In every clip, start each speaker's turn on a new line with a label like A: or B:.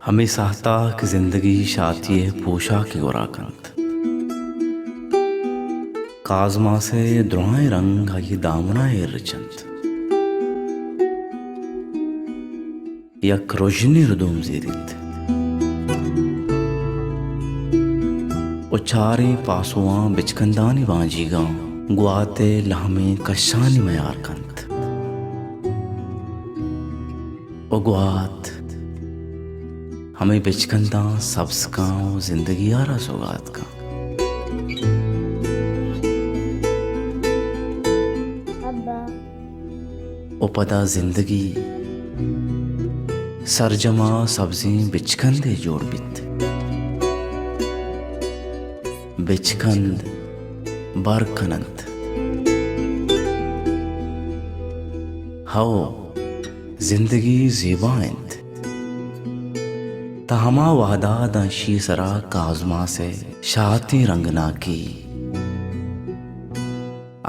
A: हमें सहता कि जिंदगी शाती है पोशा की गोराकंत काजमा से द्रोए रंग ये दामना है रचंत यक रोशनी रुदुम जीरित उचारे पासुआ बिचकंदानी बाजीगा गुआते लहमे कशानी मयार कंत उगवात हमें बिचकंदा सब्स का जिंदगी आरा सौगात का उपदा जिंदगी सरजमा सब्जी बिचकंदे जोड़ बित बिचकंद बरकनंत हाओ जिंदगी ज़ेबाइंत तहमा वादा दंशी सरा काजमा से शाती रंगना की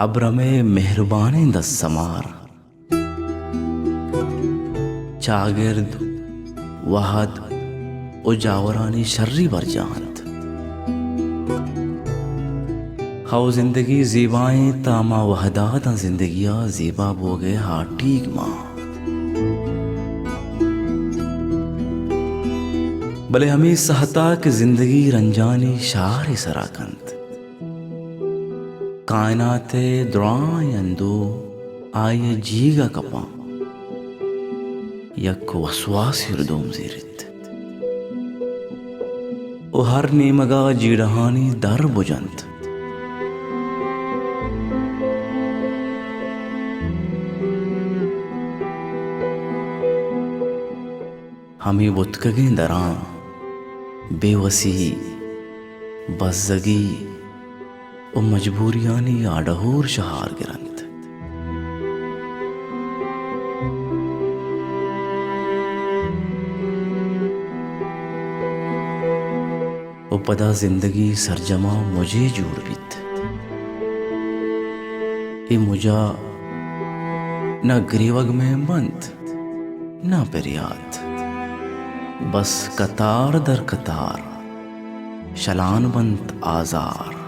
A: अब्रमे मेहरबानी दस समार चागिर्द वहद उजावरानी शर्री बरजांत हाउ जिंदगी ज़ेबाएं तामा वहदात जिंदगिया ज़ेबा बोगे हा ठीक माँ भले हमें सहता कि जिंदगी रंजानी शार सराकंत कायनाते द्रायंदो आये जीगा कपा यक वसवास हृदोम जीरित ओ हर नेमगा जीड़हानी दर बुजंत हमें बुतकगे दरा बेवसी बज़गी ओ मजबूरियानी आडहोर शहार गिरंत ओ पदा जिंदगी सरजमा मुझे जोड़ बित ए मुझा न ग्रीवग में बंद न पेरियात बस कतार दर कतार शलानबंत आजार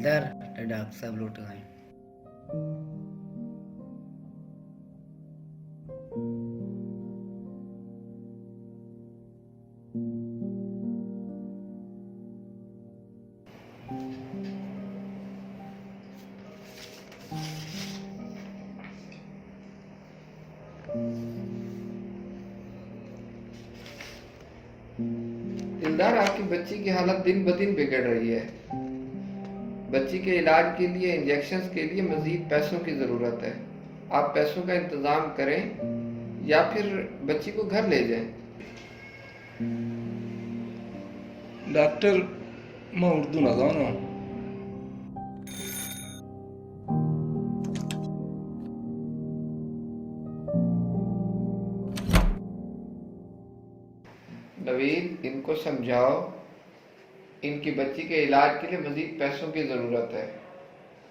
B: दिलदार डॉक्टर साहब लौट गए।
C: दिलदार, आपकी बच्ची की हालत दिन ब दिन बिगड़ रही है। बच्ची के इलाज के लिए, इंजेक्शन्स के लिए मजीद पैसों की ज़रूरत है। आप पैसों का इंतज़ाम करें या फिर बच्ची को घर ले जाएं।
D: डॉक्टर, मैं उर्दू ना जाना।
C: नवीद, इनको समझाओ, इनकी बच्ची के इलाज के लिए मजीद पैसों की ज़रूरत है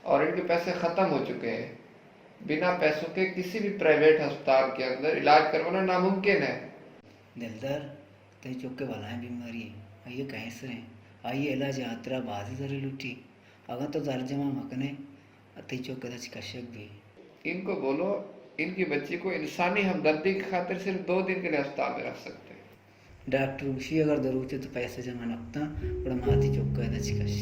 C: और इनके पैसे ख़त्म हो चुके हैं। बिना पैसों के किसी भी प्राइवेट अस्पताल के अंदर इलाज करवाना नामुमकिन है।
B: दिलदार तई चौके वाला है बीमारी आइए कहीं से आइए इलाज यात्रा बाजी जरी लुटी अगर तो तर्जमा मकने तई चौके दच कशक भी।
C: इनको बोलो इनकी बच्ची को इंसानी हमदर्दी की खातिर सिर्फ 2 दिन के लिए अस्पताल में रख सकते हैं।
B: डॉक्टर उसी अगर जरूरत है तो पैसे जमा नकता बड़ा माती चौका दच कश।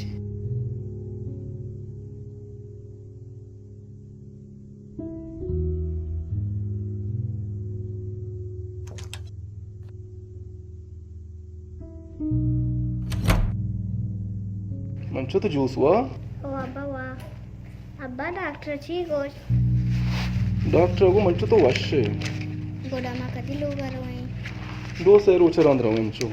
D: मंचो तो जूस हुआ।
E: ओ अब्बा वाह, अब्बा डॉक्टर चीकोश
D: डॉक्टर को मंचो तो वश
E: गोड़ा मा कदी लोग रवई
D: 2 सैर ऊंचा रंध रहा मंचो।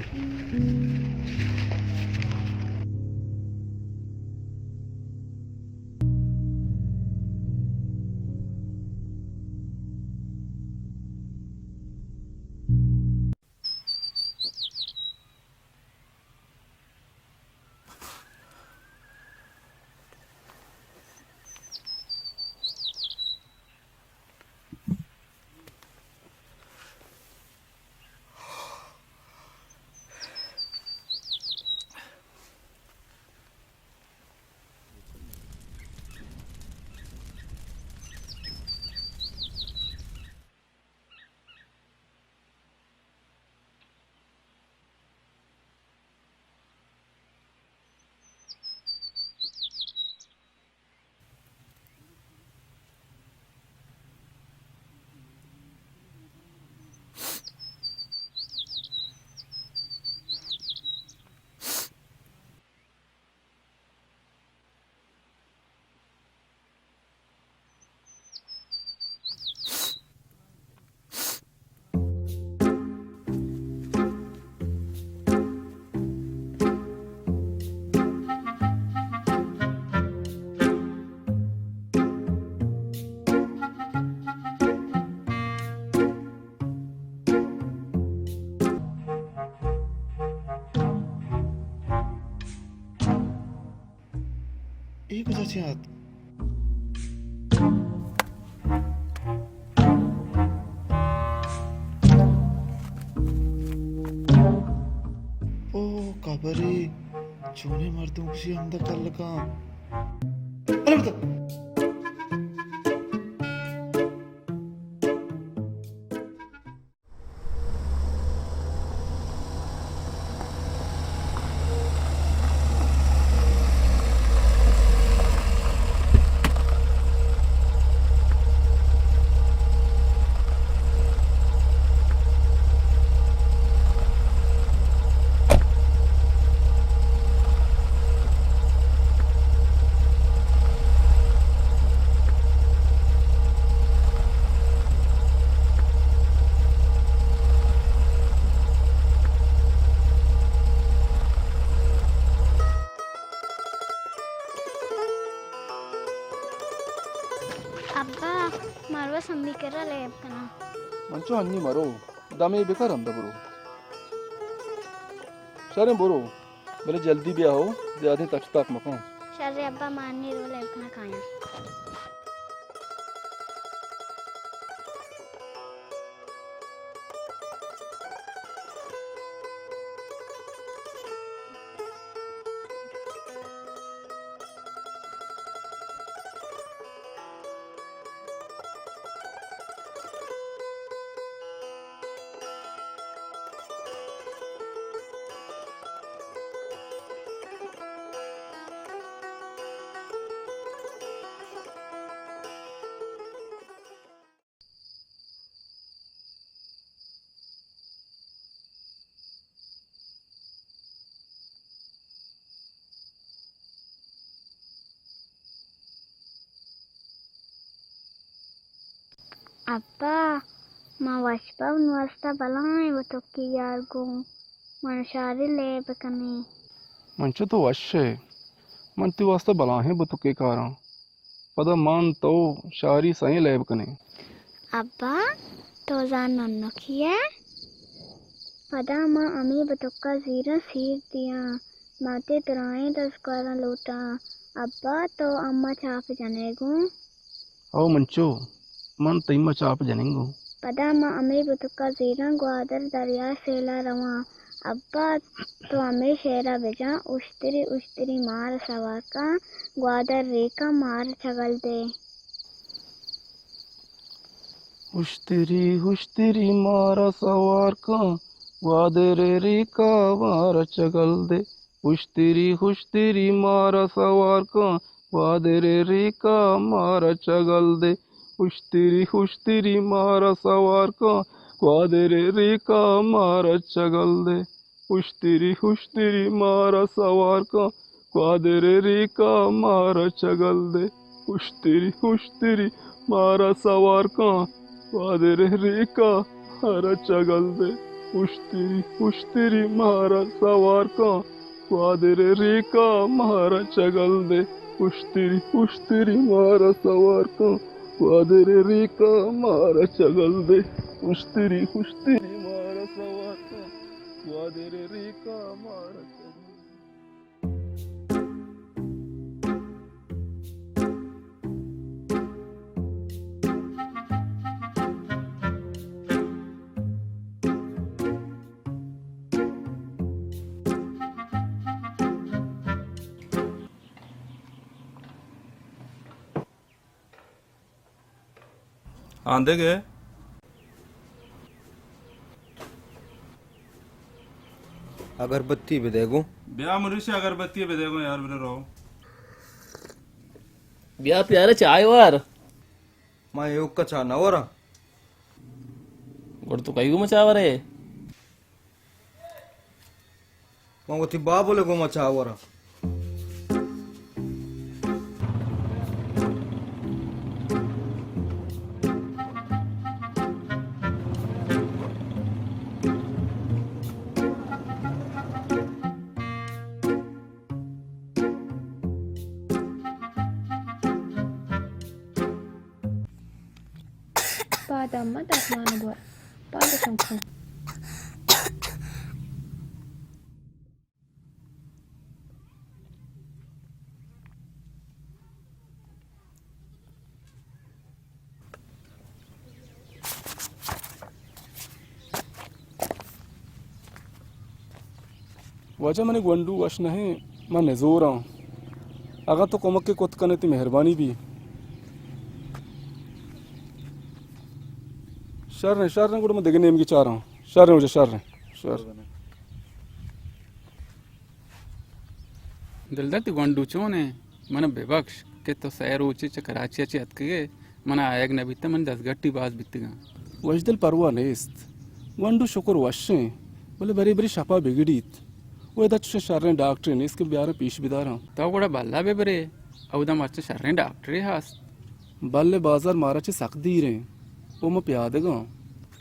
D: एक बजा हाथ ओ काबरे चूने मर्दों खुशी हमदा कर लगा। अरे बता
E: अब्बा मारवा सम्मी करा ले अपना
D: मंचो अन्नी मरो दमे बेकार अंदा बरो सारे बोरो मेरे जल्दी भी आओ ज्यादा तक तक मको
E: शर्रे अब्बा मारने रो ले अपना खाया అబ్బా మా వశపం వస్తా బలాయి బతుక్కి యార్గో మన షారీ లేపకని
D: मंचो तो वश है मन ती वास्ते बला है बतुके कारा पदा मान तो शारी सही लैब कने
E: అబ్బా తోజాన్ నన్నకియే पदा माँ अमी बतुक्का जीरा सीख दिया माते तराए 10 12 लोटा अब्बा तो अम्मा चाप जनेगू
D: आओ मंचो मन तईमा चाप जनेंगो
E: पदा माँ अमी बतुक्का जीरा ग्वादर दरिया सेला रवा अब्बा तो अमी शेरा बेजा उश्तरी मार सवार का ग्वादर रेका मार चगल दे
D: हुश्तरी मारा सवार का वादरे रे का मारा चगल दे हुश्तरी मारा सवार का वादरे रे का मारा चगल दे हुश्तरी मारा सवार का वादरे रे का मारा चगल दे हुश्तरी मारा सवार का वादरे रे का मारा चगल दे हुश्तरी मारा सवार का वादरे रे का मारा चगल दे हुश्तरी मारा सवार का वादरे रे का मारा चगल दे हुश्तरी मारा सवार का वादरे रे का मारा चगल दे हुश्तरी मारा सवार का वादरे रे का मारा चगल दे
F: आंधे गए
G: अगरबत्ती भी देगो
F: ब्याह मनुष्य अगरबत्ती पे देखो यार मेरे रहो
A: ब्याह प्यारे चाय वार
G: मां योग का छा नवरा
A: गुड़ तो कई मचावर है
G: मां वो थी बा बोले गो मचा वरा
H: Pada ma tak mana buat. Pada sangku.
D: वजह मैंने गुंडू वश नहीं मैं नजोर हूँ अगर तो कमक के कुत करने ती मेहरबानी भी शर ने गुड़ मैं देखने की चाह रहा हूँ शर मुझे शर
I: दिलदर ती गोंडू चोने मन बेबख्श के तो सैर ऊंचे च कराची अच्छे अतके मन आयग न बीते मन 10 गट्टी बाज बीतेगा
D: वजदल परवा नेस्त गुंडू शुक्र वशे बोले बरी बरी शपा बिगड़ीत वो इधर शर ने डॉक्टर ने इसके ब्याह पीछ बिदार हूँ
I: तो बड़ा बल्ला बे बरे औदम अच्छे शर्रे डॉक्टर हास
D: बल्ले बाजार मारा चे सख्ती रहे वो मैं प्याद गा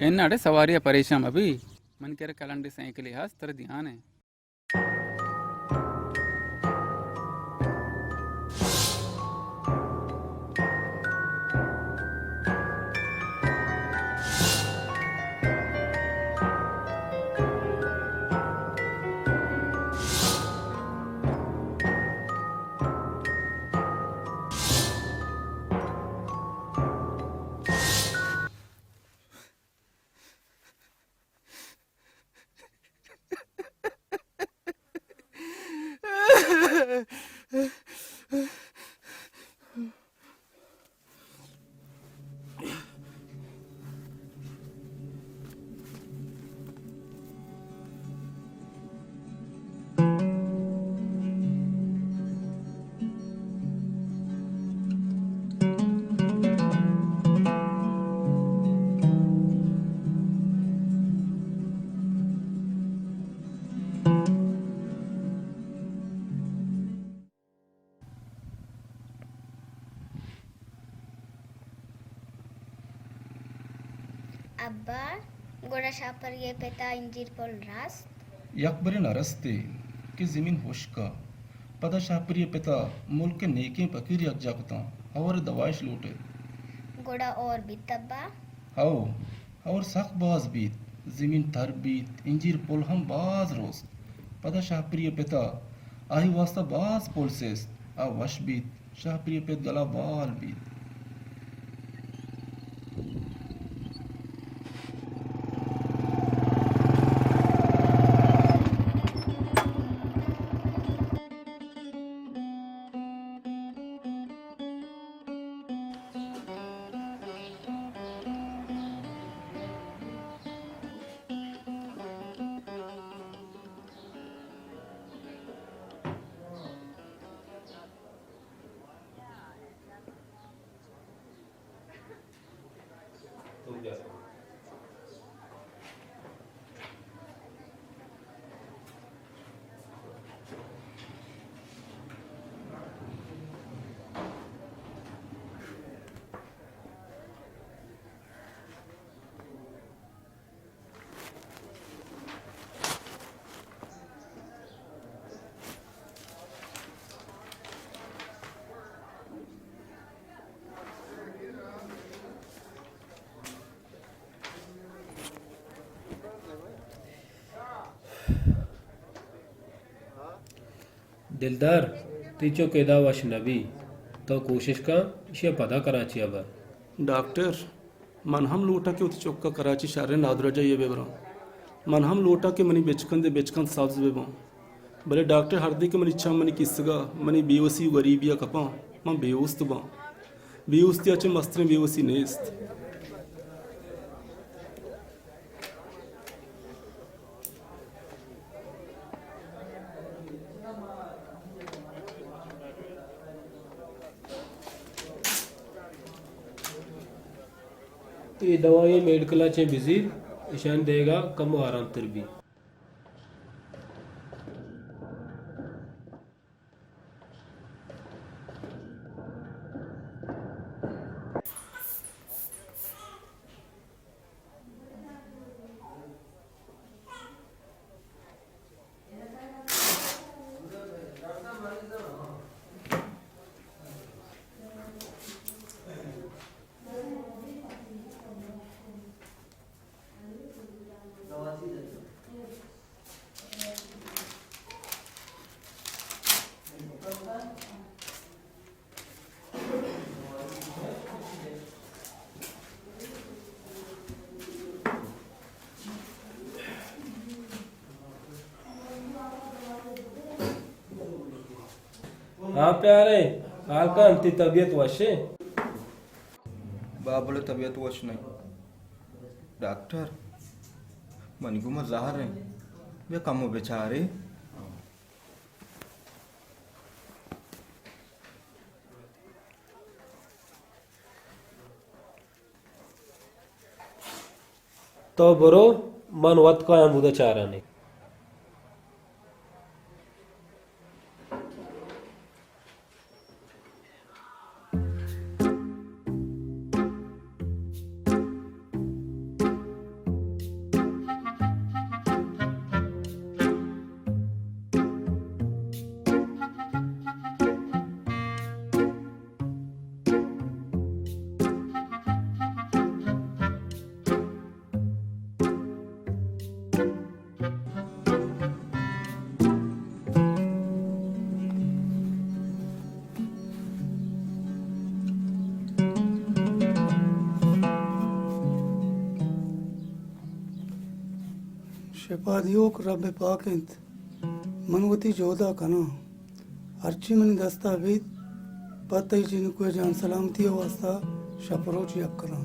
I: एन्नाडे सवारियां परेशान अभी मन केरे कलंडे साइकिल हास तर ध्यान है
E: अब्बा गोड़ा शापर ये पेता इंजीर पोल रास
D: यकबरे नरस्ते कि ज़मीन खुश्का पता शाहपुरी पिता मुल्क के नेके फकीर यक जागता और दवाइश लूटे
E: गोड़ा और भी तब्बा
D: हाओ और सख बाज बीत ज़मीन थर बीत इंजीर पुल हम बाज रोज पता शाहपुरी पिता आही वास्ता बाज पुल सेस्त आ वश बीत शाहपुरी पित गला बाल बीत
J: दिलदार तीचो केदा वश नबी तो कोशिश का इसे पता कराची अब
K: डॉक्टर मन हम लूटा के उत चौका कराची शारे नादराजा ये बेबरा मन हम लूटा के मनी बेचकन साब्ज बेबा भले डॉक्टर हरदी के मनी इच्छा मनी किसगा मनी बेवसी गरीबिया कपा मैं बेवस्त बा बेवस्ती अच्छे मस्त्र बेवसी नेस्त
J: ये दवाई मेडिकल चे बिजी ईशान देगा कम आराम तरबी हाँ प्यारे हाल का अंति तबीयत वशे
G: बाप बोले तबीयत वश नहीं डॉक्टर मनी को मत ज़ाहिर है वे कम हो बेचारे
J: तो बरो मन वत का अमुदा चारा ने
L: शपादियोक रब पाकिंत मनवती जोदा कना अर्ची मन दस्तावेज पतई जिनको जान सलामती वास्ता शपरोच यकना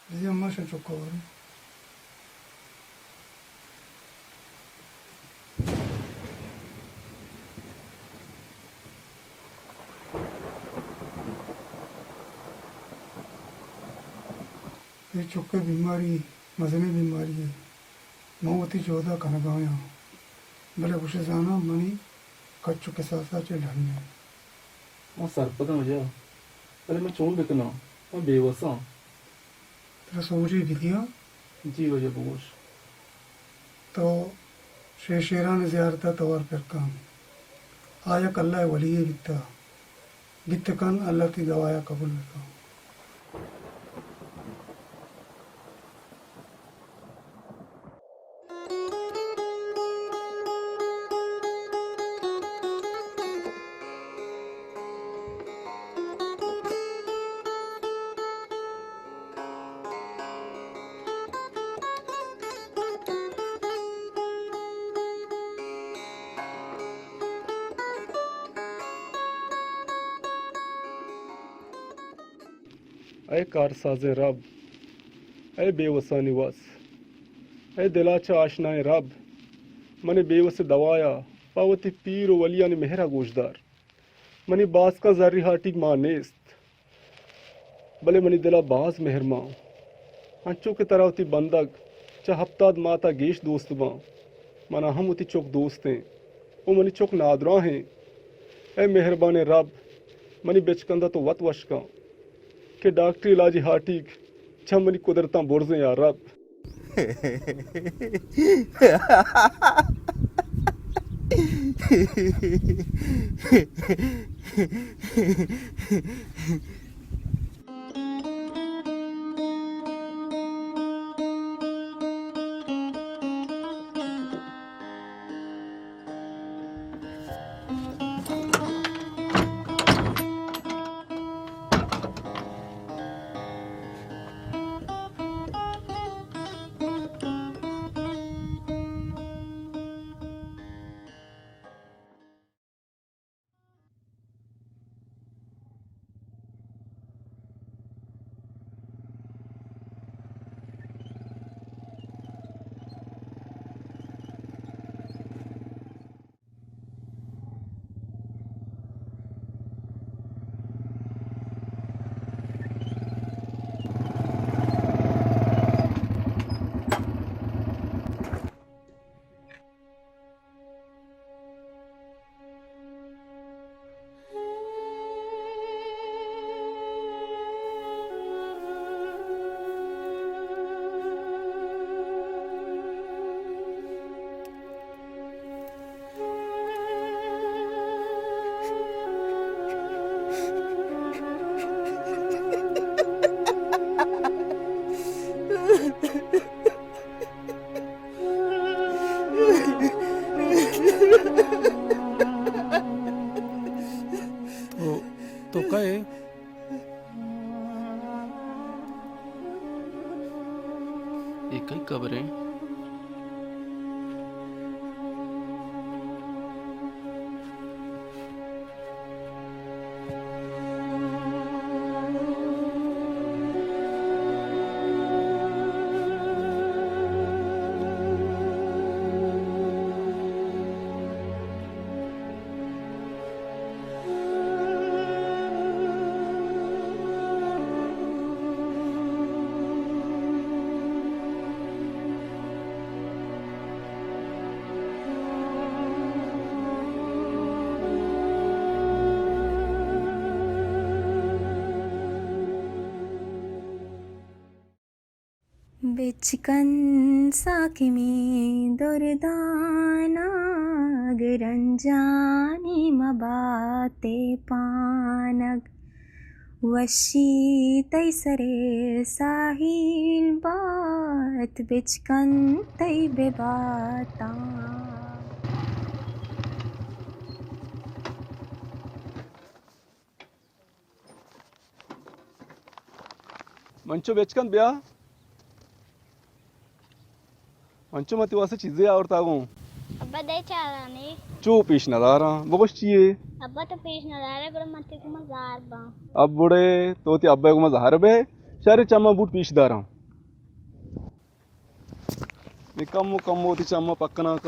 L: जी अम्मा से चुका हो रही ये चुके बीमारी मजनी बीमारी है मोहती चौदह कन गाया भले कुछ जाना मनी कच्चू के साथ साथ ढलने
K: और सर पता मुझे पहले मैं चोन बिकना और बेवस हूँ
L: तेरा सोची भी दिया
K: जी वजह बोश
L: तो शेरा ने ज़्यारता तवार कर काम आया कल्ला वली बित्ता बित्त कन अल्लाह की गवाया कबूल का
K: अय कारसाज़े रब अय बेवसा निवास अय दिलाचा आशनाए रब मने बेवस दवाया पावती पीर वलिया ने मेहरा गोशदार मनी बास का जारी हाटी माँ नेस्त भले मनी दिला बाज मेहरमा अंचो के तरह बंदक चा हफ्ताद माता गेश दोस्त माँ मना हम उती चौक दोस्त हैं वो मनी चौक नादरा हैं ऐ मेहरबान रब मनी बेचकंदा तो वत वश का के डॉक्टरी इलाजी हाटी छा मनी कुदरता बोरजे यार रब तो कहे एक ही कब्रें
E: बेचकन साकिमी दुर्दाना गरंजानी मबाते पानग वशी तैसरे साहिल बात बेचकन तै बेबाता
K: मंचो बेचकन ब्याह मंचो मत वासे चीजें आवरता हूँ
E: अब्बा दे चारा ने
K: चो पेश नज़ारा बबश चाहिए
E: अब्बा तो पेश नज़ारा गुड़ मत को मजार बा
K: अब बुढ़े तो ती अब्बे को मज़ार बे शारे चम्मा बूट पेश दारा నీ కమ్ము కమ్ము తెచ్చమ్మ పక్కనాక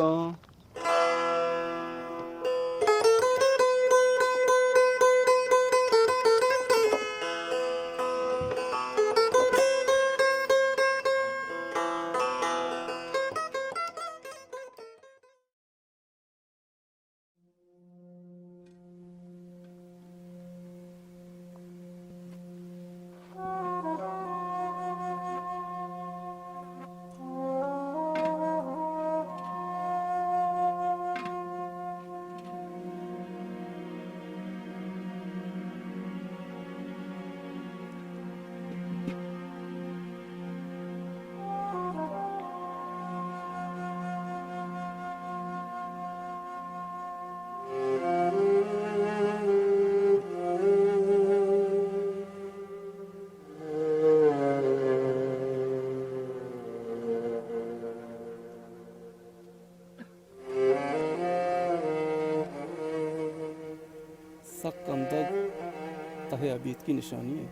K: सक अंदर तहे अबीद की निशानी है।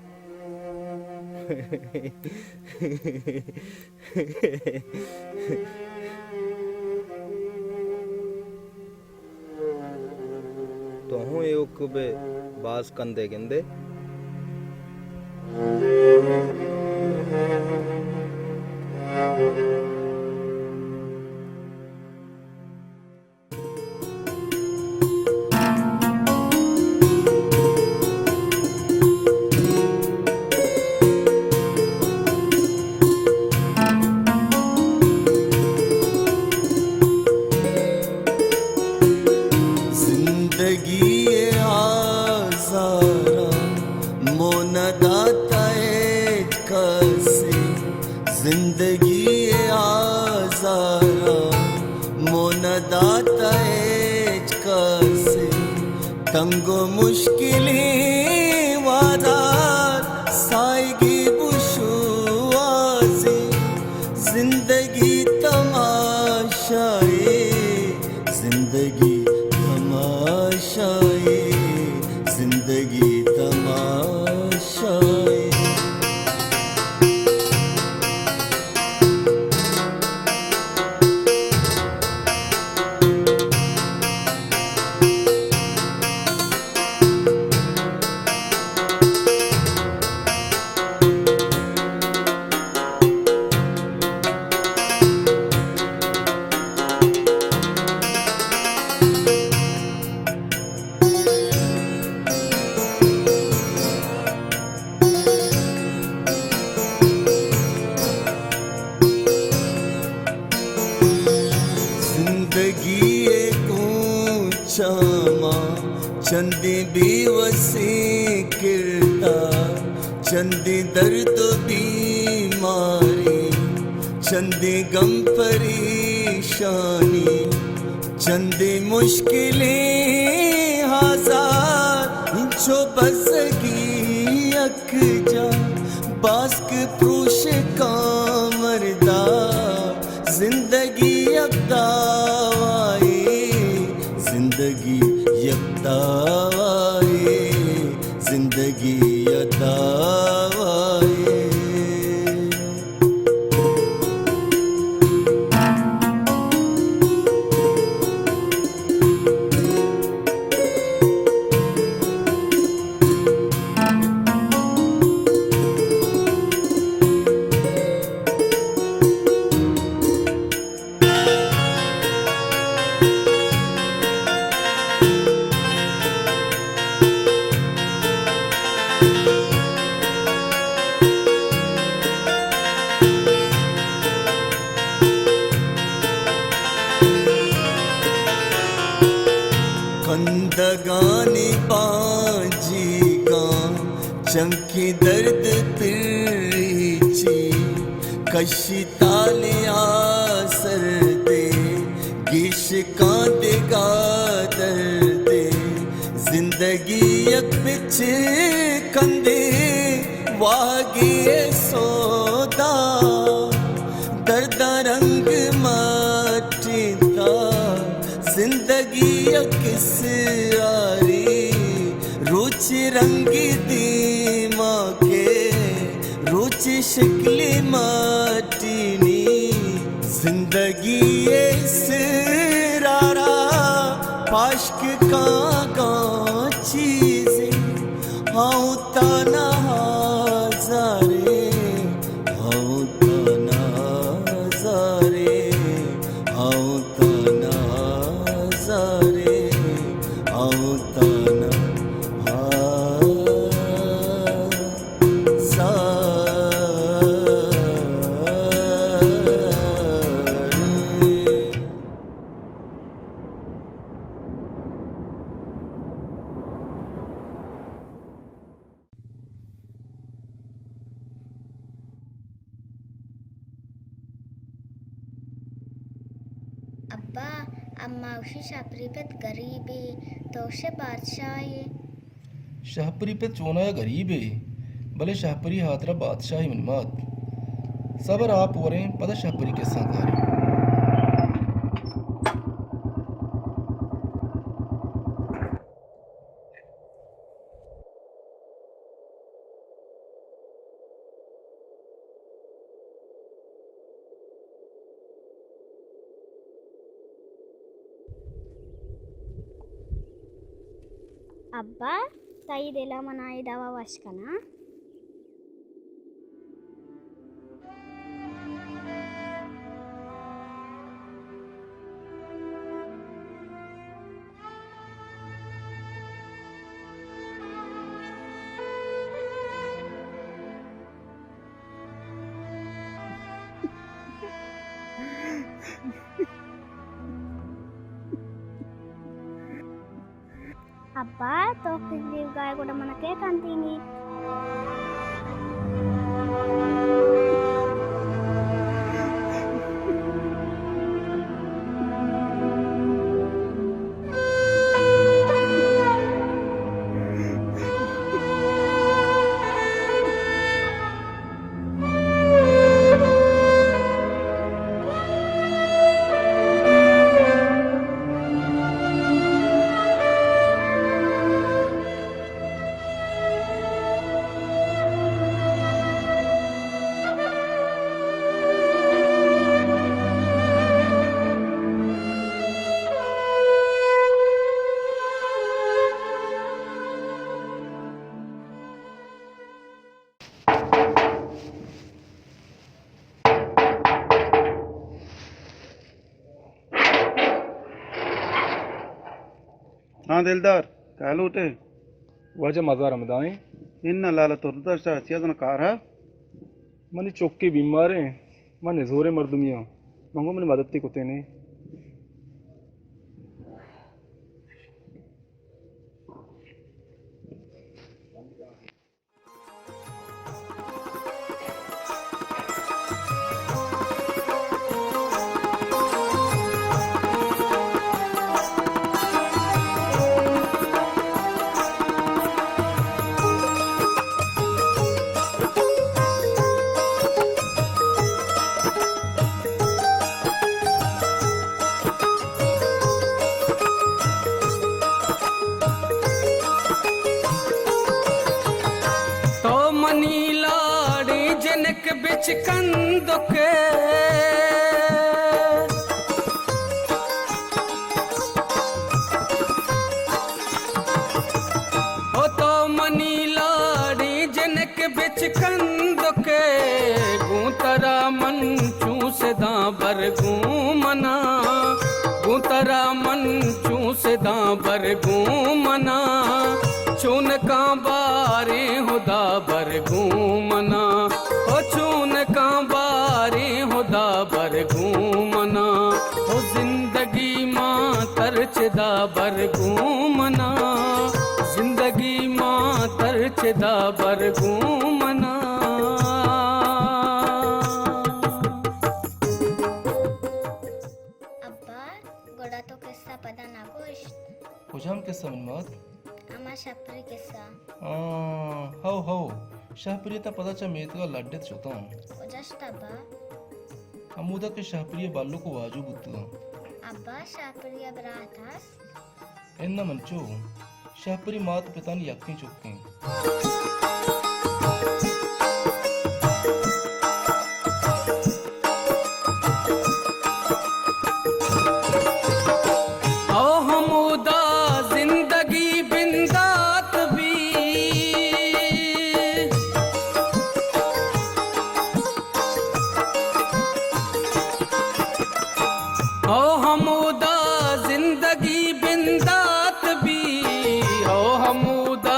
G: तो हूँ एक बे बास कंदे गिंदे
M: तंगो मुश्किलें वादार साइगी बुशुआजी जिंदगी तमाशाए जिंदगी तमाशाए जिंदगी तमाशाए चंदी बेवसी किरता चंदी दर्द बीमारी चंदी गम परेशानी चंदी मुश्किलें हजार जो बस की अख जा बास्क प्रूश का मर्दा जिंदगी अब्दावाए जिंदगी यत्तावाए जिंदगी यत्तावाए कंदगानी बाजी का चंकी दर्द पीछी कशी तालिया सरदे गिश का देगा दर्दे जिंदगी एक पिछे कंदे वागी सौदा दर्दा रंग माटीता जिंदगी किस आरी रुचि रंगी दीमा के रुचि शिकली माटीनी जिंदगी ये सिरारा पाश्क का चीजें हाँ तना हजारे हाँ तना हजारे हाँ तना हजारे हाँ तना
E: अब्बा अम्मा उसी शापरी पे गरीब है तो उसे बादशाह है
K: शाहपुरी पे चोना या गरीब है भले शाहपुरी हाथरा बादशाह ही मनमात सबर आप हो रहे पता शाहपुरी के संगारे
E: अब्बा ताई देला मनाई दावा वशकना అబ్బా తోకగాయ కూడా మనకే కంటిని
D: हाँ दिलदार कह लूटे
K: वजह मजा रमदाएं
D: इन लाला तुरदा शासियत कार है
K: मनी चौके बीमार हैं मने जोरे मर्दमिया मंगो मने मदद ती कुते ने
N: कंदुके ओ तो मनी लाड़ी जनक बिच कंदुके गूतरा मन चूसे दा बर मना गूतरा मन चूसे दा बर मना चून का बारे हुदा बर मना चून का बारे हुदा बर घूमना हो जिंदगी माँ तरचदा बर घूमना जिंदगी माँ तरचदा बर घूमना
E: अब्बा गोड़ा तो किस्सा पता ना गोश
K: हुजाम किस्सा मनमात
E: अमा शापरी किस्सा
K: हो शाहपुरी ता पता चा मेतगा लड्डेत चोता
E: उजस्तबा
K: अमूदा के शाहपुरी बाल्लो को वाजू बुत्तगा
E: अब्बा शापरी बरातास
K: एन्ना मंचो शाहपुरी मात पिता ने यक्की चुक्के
N: जिंदगी बिंदात भी हो हमूदा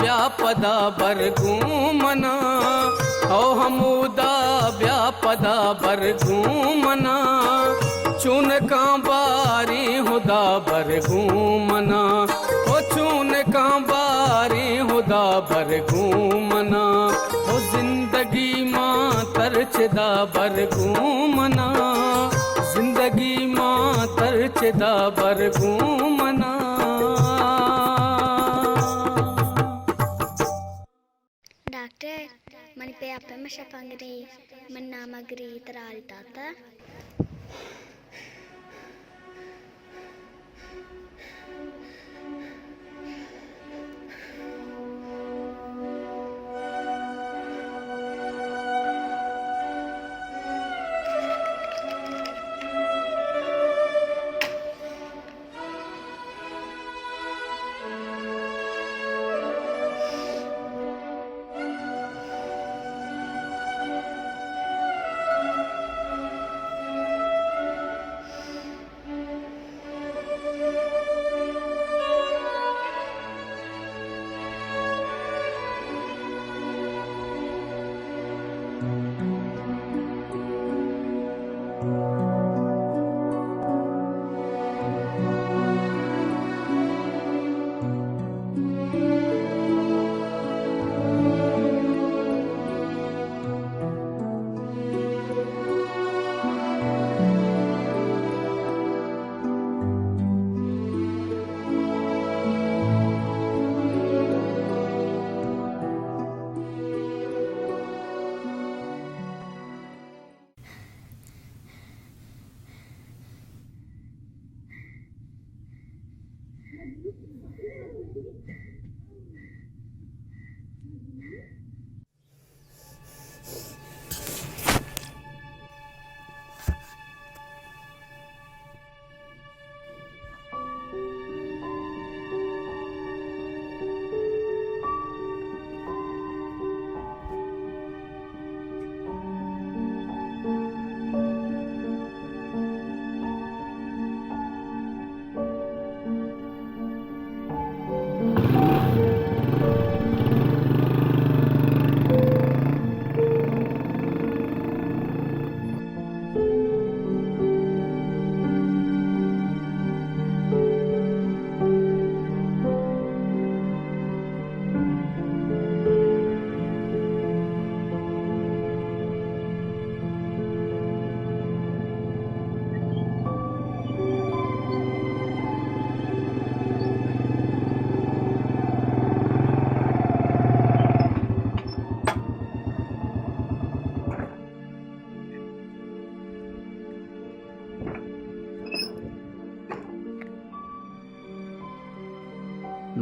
N: व्यापदा बरगूमना हो हमूदा व्यापदा बरगूमना चुन का बारी हुदा बरगूमना हो चुन का बारी हुदा बरगूमना हो जिंदगी मां तरचदा बरगूमना जिंदगी मां तरचदा बरगूमना
E: डॉक्टर मन पे आप में शपंगरी मन नामगरी तराल ताता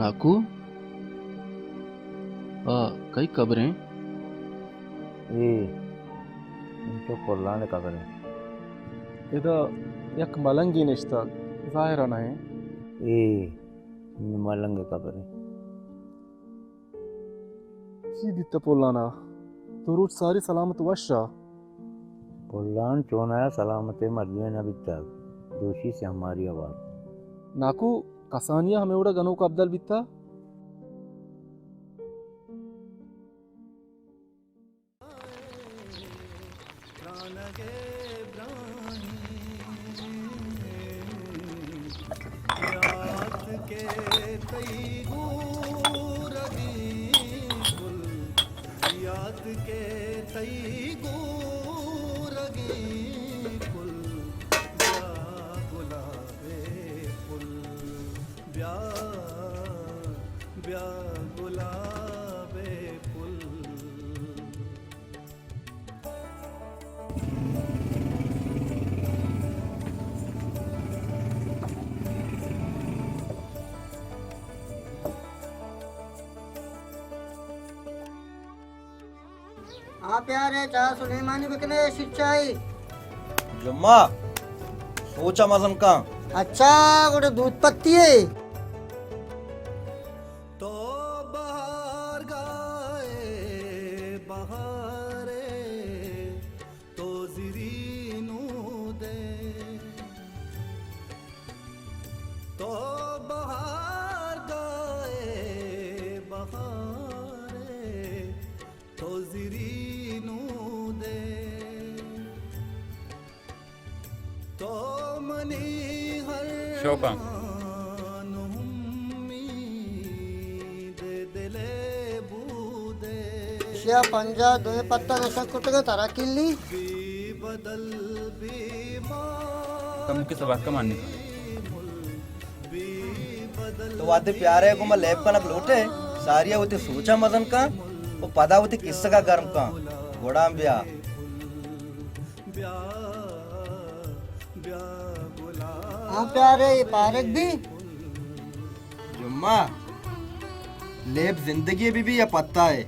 K: नाकू कई कब्रें
O: इंचो कोल्लाने कब्रें
K: इधर यक मलंगी निश्ता जाहिर ना है
O: मलंग कब्रें
K: सीधी तपोलाना तो रूट सारी सलामत वशा
O: पोल्लान चोनाया सलामत मर्जुए न बिता दोषी से हमारी आवाज
K: नाकू कसानिया हमें उड़ा गनों का अब्दल बिता
P: हाँ प्यारे चाह सुलेमानी बिकने शिक्षाई
G: जुम्मा सोचा मजम का
P: अच्छा गोटे दूध पत्ती है
M: तो बाहर गाए बहारे तो जिरीनू दे तो बहार गाए बहारे तो जिरीनू दे तो मनी हर
I: शोका
P: शिया पंजा दो पत्ता नशा कुटगा तारा किल्ली
I: कम के सवार का मानने
G: तो वादे प्यारे को मैं लैब का नक लोटे सारिया होते सोचा मदन का वो पदा होते किस्सा का गर्म का घोड़ाम ब्या
P: हाँ प्यारे ये पारक भी
G: जुम्मा लेब जिंदगी भी या पत्ता है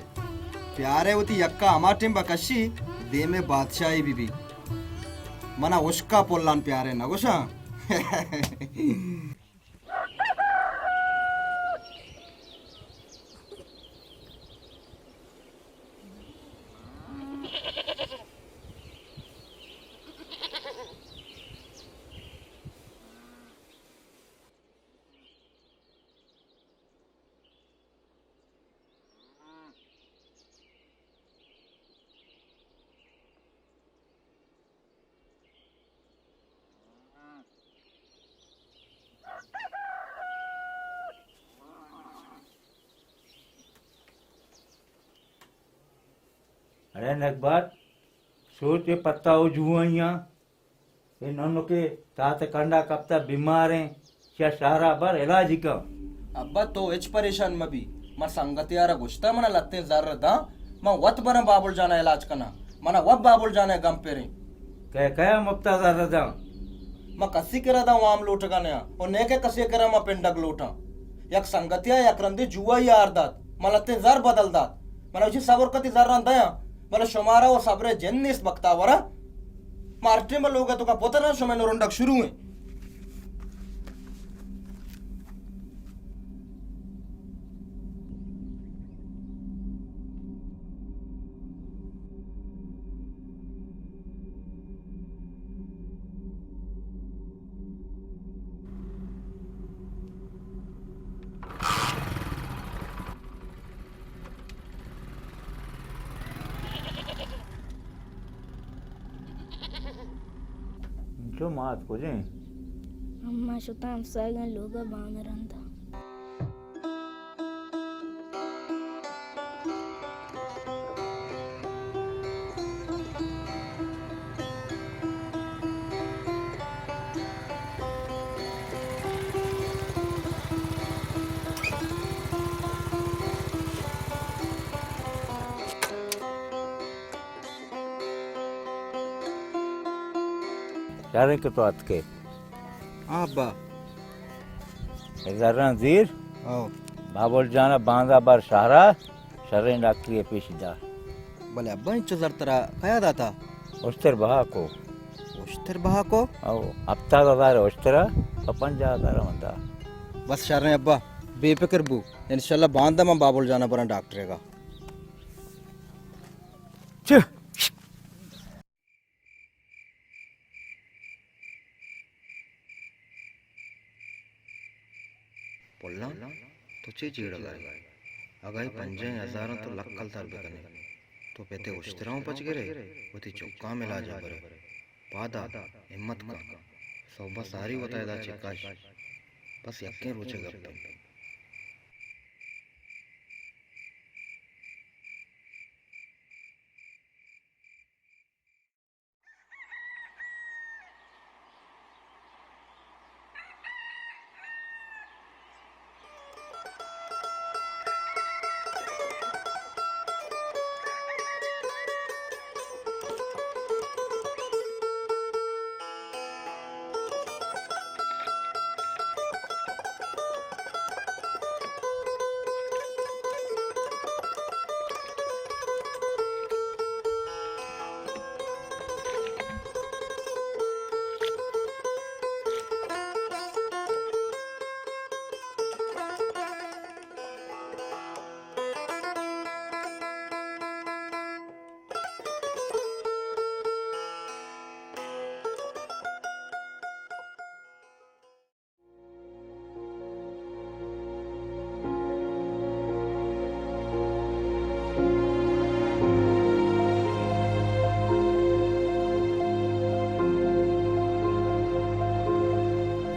G: प्यारे होती यक्का हमार टीम बकशी दे में बादशाही भी मना उसका पोल्लान प्यारे ना गुस्सा
O: अरे नकबात सोच के पत्ता हो जुआ ये नन्नो के तात कंडा कपता बीमार हैं क्या सारा बार इलाज का
G: अब्बा तो एच परेशान में भी मर संगत यारा गुस्ता मना लगते जरूरत दा मैं वत बना बाबुल जाना इलाज करना मना वब बाबुल जाना गम पे रे
O: क्या मुफ्ता जरूरत दा
G: मैं कसी करा दा वाम लोट का नया और ने के कसी करा मैं पिंडक लोटा यक संगतिया यक रंदी जुआ यार दात मलते जर बदल दात मना उसी सबर कति जर रंदा या मला शुमारा और सबरे जन्निस बक्ता वरा मार्टे में लोग तो का पोता ना शुमे नोरंडक शुरू है
O: जो मात को जे
E: अम्मा शुताम सागन लोगा बांग रंदा
O: शारे के तो अतके
G: अब्बा
O: इधर जीर
G: आओ
O: बाबुल जाना बांधा बार सहारा शरे डॉक्टरी पेशीदार
G: भले अब्बा इंचो जर तरा कया दाता
O: उस्तर बहा को
G: उस्तर बहा को
O: आओ हफ्ता दार उस्तरा 50,000 मंदा
G: बस शरण अब्बा बेफिक्र बू इंशाल्लाह बांधा मैं बाबुल जाना बना डॉक्टर का
O: छ
G: बोलना तुझे चीड़ गए अगर 5,000 तो लक्कल तार बेकने तो पेते उस्तराओं पच गिरे वो ती चुक्का मिला जा बरे पादा हिम्मत का सोबा सारी बताए दा चिकाश बस यक्के रोचे गप्पे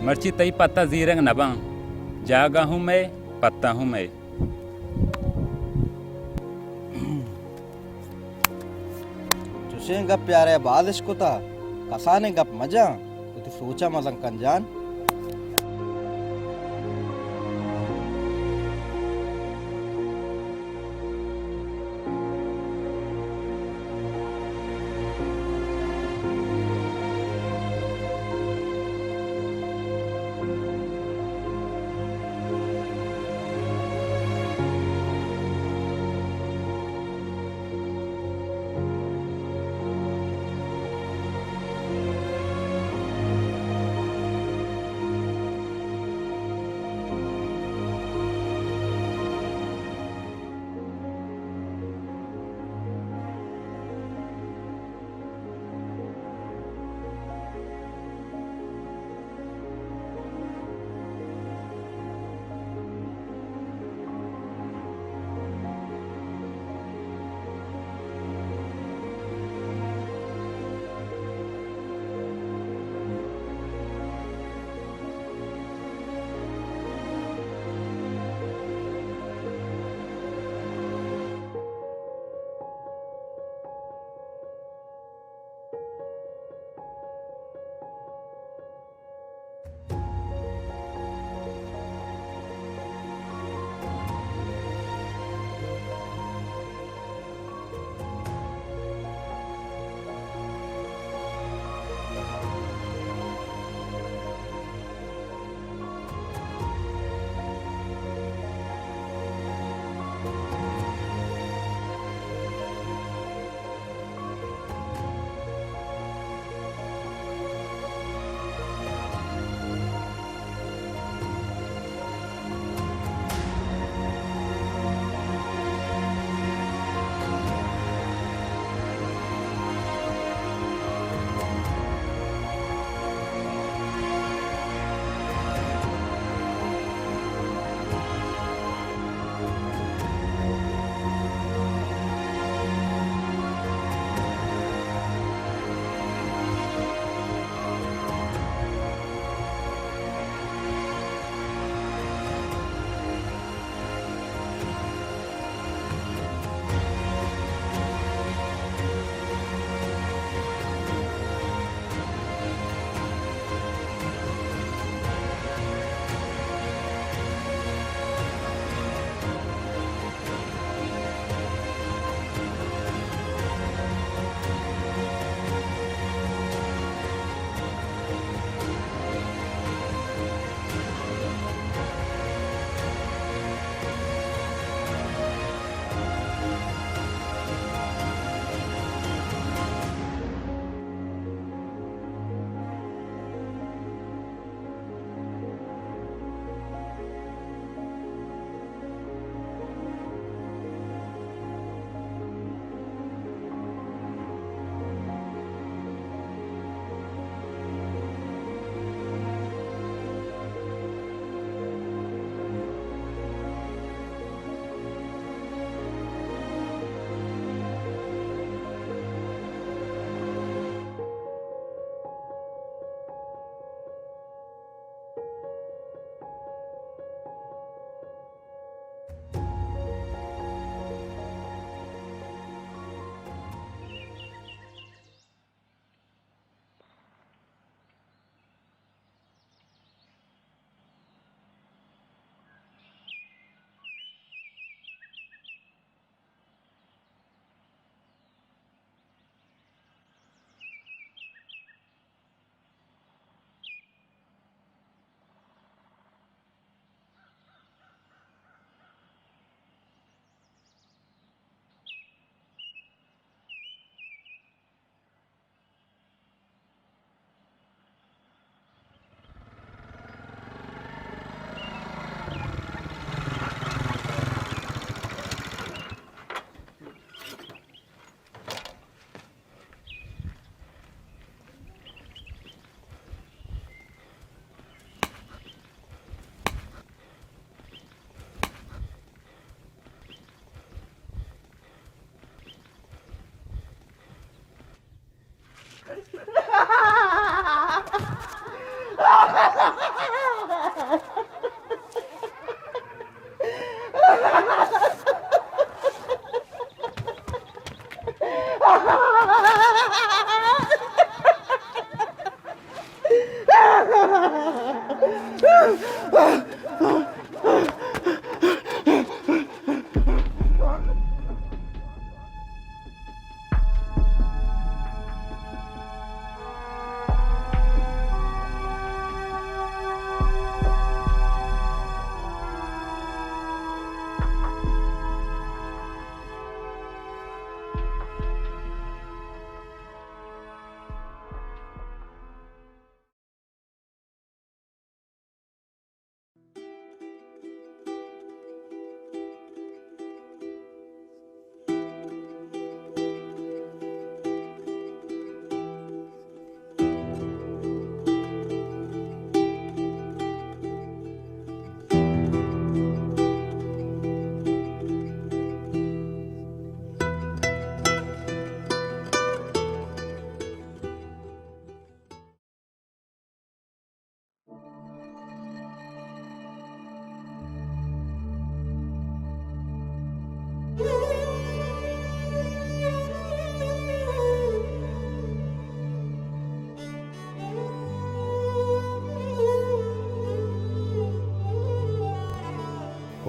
I: मर्ची तई पत्ता जीरंग नबा जागा हूँ मैं पत्ता हूँ मैं।
G: तुझे गप प्यारे बालिश को था कसाने गप मजा तो सोचा मजंग कंजान।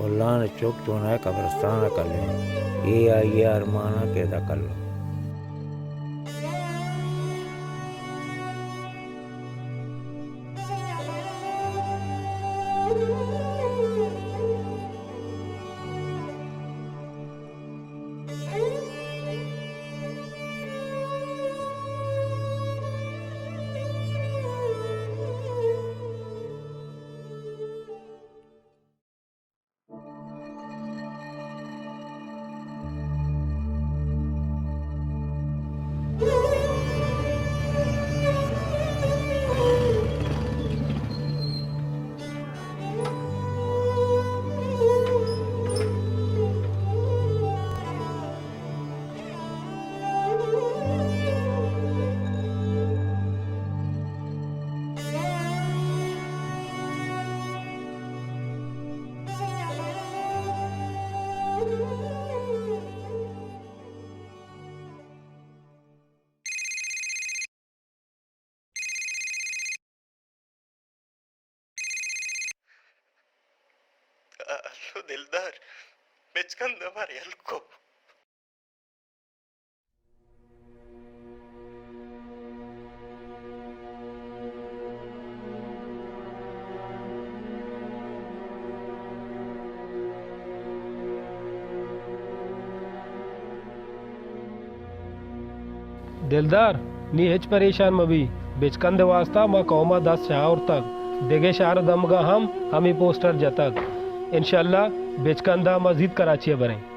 O: अल्लाह ने चुक चुना है कब्रस्तान कर ले ये आई अरमाना कैदा कर लो।
A: अल्लो दिलदार बेचकंद हमारे हल्को
J: दिलदार नी हेच परेशान मबी बेचकंद वास्ता मा कौमा 10 शाहर तक देगे शार दमगा हम ही पोस्टर जतक इंशाल्लाह बेचकंदा मस्जिद कराची बरें।